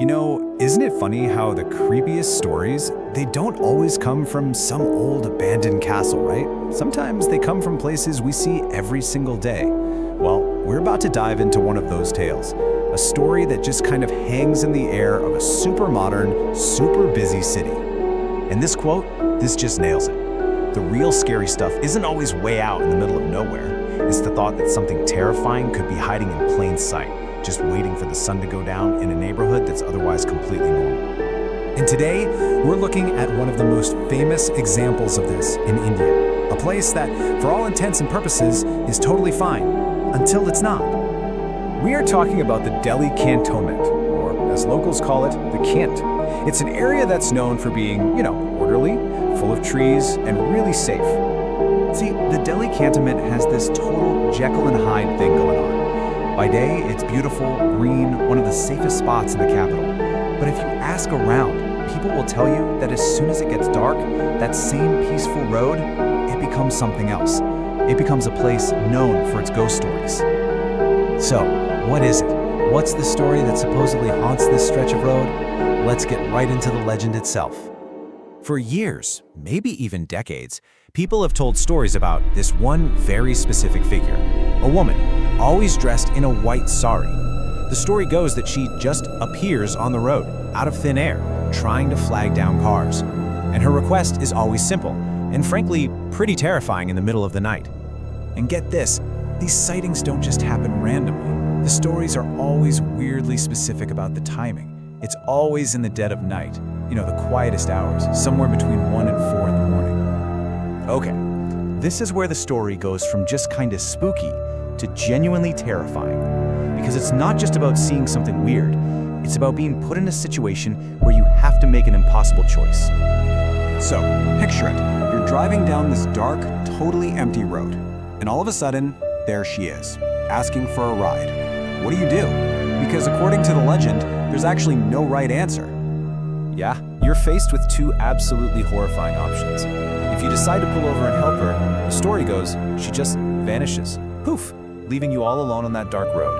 Isn't it funny how the creepiest stories, they don't always come from some old abandoned castle, right? Sometimes they come from places we see every single day. Well, we're about to dive into one of those tales, a story that just kind of hangs in the air of a super modern, super busy city. And this quote, this just nails it. The real scary stuff isn't always way out in the middle of nowhere. It's the thought that something terrifying could be hiding in plain sight, just waiting for the sun to go down in a neighborhood that's otherwise completely normal. And today, we're looking at one of the most famous examples of this in India, a place that, for all intents and purposes, is totally fine, until it's not. We are talking about the Delhi Cantonment, or as locals call it, the Cant. It's an area that's known for being, orderly, full of trees, and really safe. See, the Delhi Cantonment has this total Jekyll and Hyde thing going on. By day, it's beautiful, green, one of the safest spots in the capital. But if you ask around, people will tell you that as soon as it gets dark, that same peaceful road, it becomes something else. It becomes a place known for its ghost stories. So, what is it? What's the story that supposedly haunts this stretch of road? Let's get right into the legend itself. For years, maybe even decades, people have told stories about this one very specific figure, a woman, always dressed in a white sari. The story goes that she just appears on the road, out of thin air, trying to flag down cars. And her request is always simple, and frankly, pretty terrifying in the middle of the night. And get this, these sightings don't just happen randomly. The stories are always weirdly specific about the timing. It's always in the dead of night, the quietest hours, somewhere between 1 and 4 in the morning. Okay, this is where the story goes from just kind of spooky to genuinely terrifying. Because it's not just about seeing something weird, it's about being put in a situation where you have to make an impossible choice. So, picture it. You're driving down this dark, totally empty road, and all of a sudden, there she is, asking for a ride. What do? Because according to the legend, there's actually no right answer. Yeah, you're faced with two absolutely horrifying options. If you decide to pull over and help her, the story goes, she just vanishes. Poof, leaving you all alone on that dark road.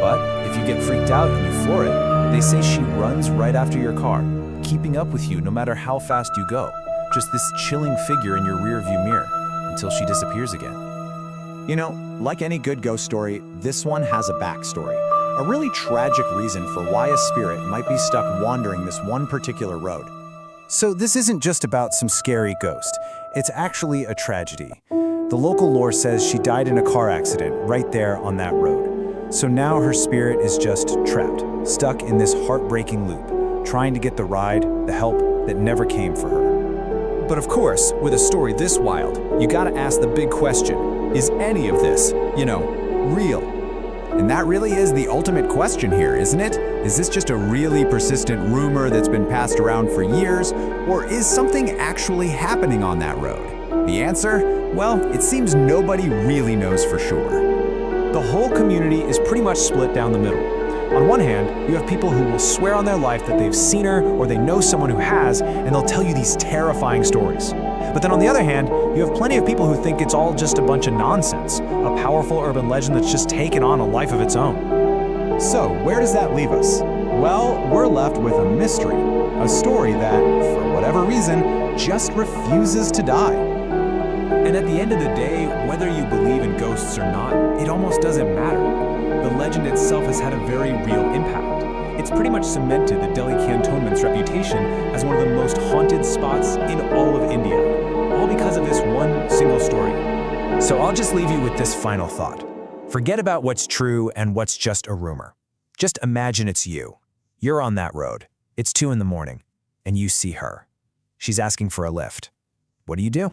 But if you get freaked out and you floor it, they say she runs right after your car, keeping up with you no matter how fast you go. Just this chilling figure in your rearview mirror, until she disappears again. Like any good ghost story, this one has a backstory. A really tragic reason for why a spirit might be stuck wandering this one particular road. So this isn't just about some scary ghost. It's actually a tragedy. The local lore says she died in a car accident right there on that road. So now her spirit is just trapped, stuck in this heartbreaking loop, trying to get the ride, the help that never came for her. But of course, with a story this wild, you gotta ask the big question, is any of this, real? And that really is the ultimate question here, isn't it? Is this just a really persistent rumor that's been passed around for years, or is something actually happening on that road? The answer? Well, it seems nobody really knows for sure. The whole community is pretty much split down the middle. On one hand, you have people who will swear on their life that they've seen her or they know someone who has, and they'll tell you these terrifying stories. But then on the other hand, you have plenty of people who think it's all just a bunch of nonsense, a powerful urban legend that's just taken on a life of its own. So, where does that leave us? Well, we're left with a mystery, a story that, for whatever reason, just refuses to die. And at the end of the day, whether you believe in ghosts or not, it almost doesn't matter. The legend itself has had a very real impact. It's pretty much cemented the Delhi Cantonment's reputation as one of the most haunted spots in all of India, all because of this one single story. So I'll just leave you with this final thought. Forget about what's true and what's just a rumor. Just imagine it's you. You're on that road. It's 2 in the morning, and you see her. She's asking for a lift. What do you do?